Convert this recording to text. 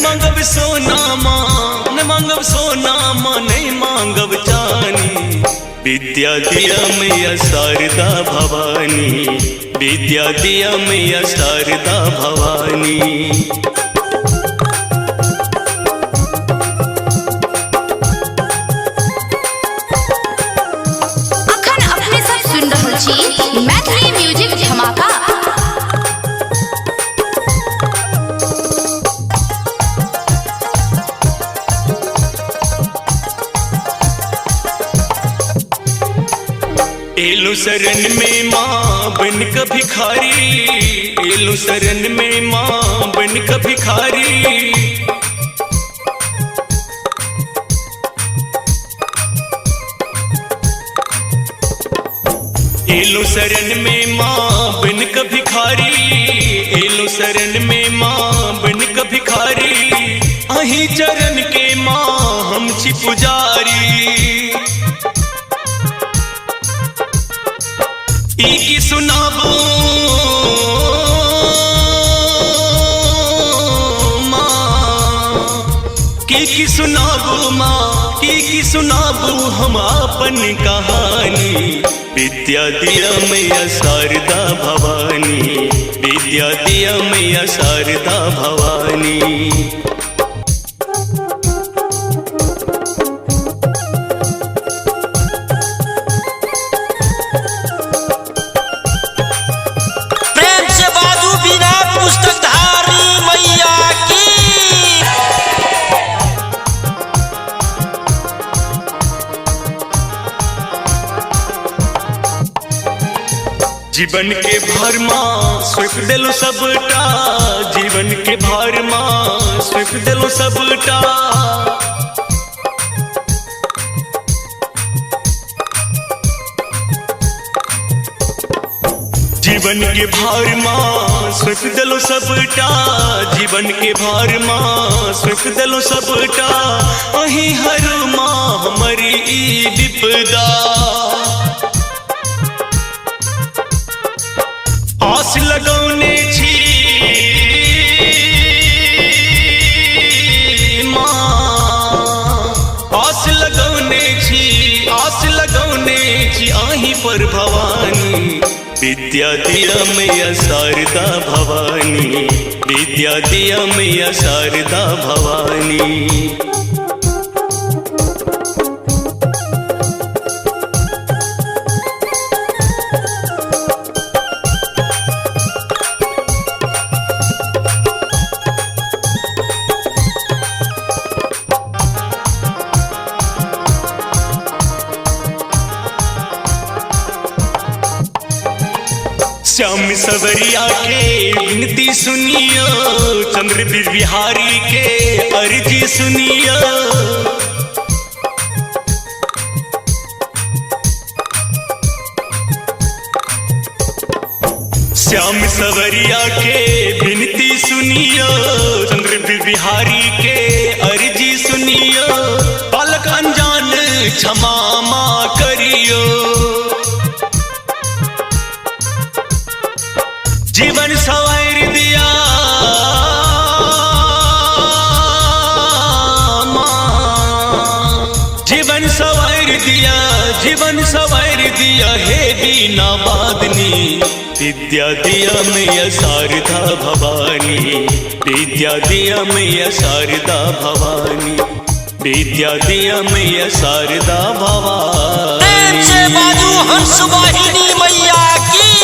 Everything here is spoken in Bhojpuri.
मांगब सोना माँ न मांगब सोना माँ नहीं मांगब चानी। विद्या दिया मैया शारदा भवानी, विद्या दिया मैया शारदा भवानी। मैथिली म्यूजिक धमाका। एलो शरण में माँ बन के भिखारी, एलो शरण में माँ बन के भिखारी। एलो शरण में माँ बन के भिखारी, एलो शरण में माँ बन के भिखारी। अहीं चरण के माँ हम छी पुजारी। ई की सुनाबो माँ, की सुनाबो माँ, की सुनाबो हम अपन कहानी। विद्या दिया मैया शारदा भवानी, विद्या दिया मैया शारदा भवानी। प्रेम से बाजू बिना पुस्तकधारी मैया की। जीवन के भार माँ स्वीप देलो सबटा, जीवन के भार माँ स्वीप देलो सबटा। जीवन के भार माँ स्वीप देलो सबटा, जीवन के भार माँ स्वीप देलो सबटा। अहीं हर माँ हमारी ई विपदा। आस लगौने छी माँ, आस लगौने छी, आस लगौने छी आहीं पर भवानी। विद्या दिया मैया शारदा भवानी, विद्या दिया मैया शारदा भवानी। श्याम सवरिया के विनती सुनियो, चंद्र बिहारी के अर्जी सुनियो। श्याम सवरिया के विनती सुनियो, चंद्र बिहारी के अर्जी सुनियो। बालक अनजान क्षमा माँ करियो, जीवन सवार दिया माँ, जीवन सवार दिया, जीवन सवार दिया हे बीना वादनी। विद्या दिया मैया शारदा भवानी, विद्या दिया मैया शारदा भवानी, विद्या दिया मैया शारदा भवानी। प्रेम से बाजू हंस वाहिनी मैया की।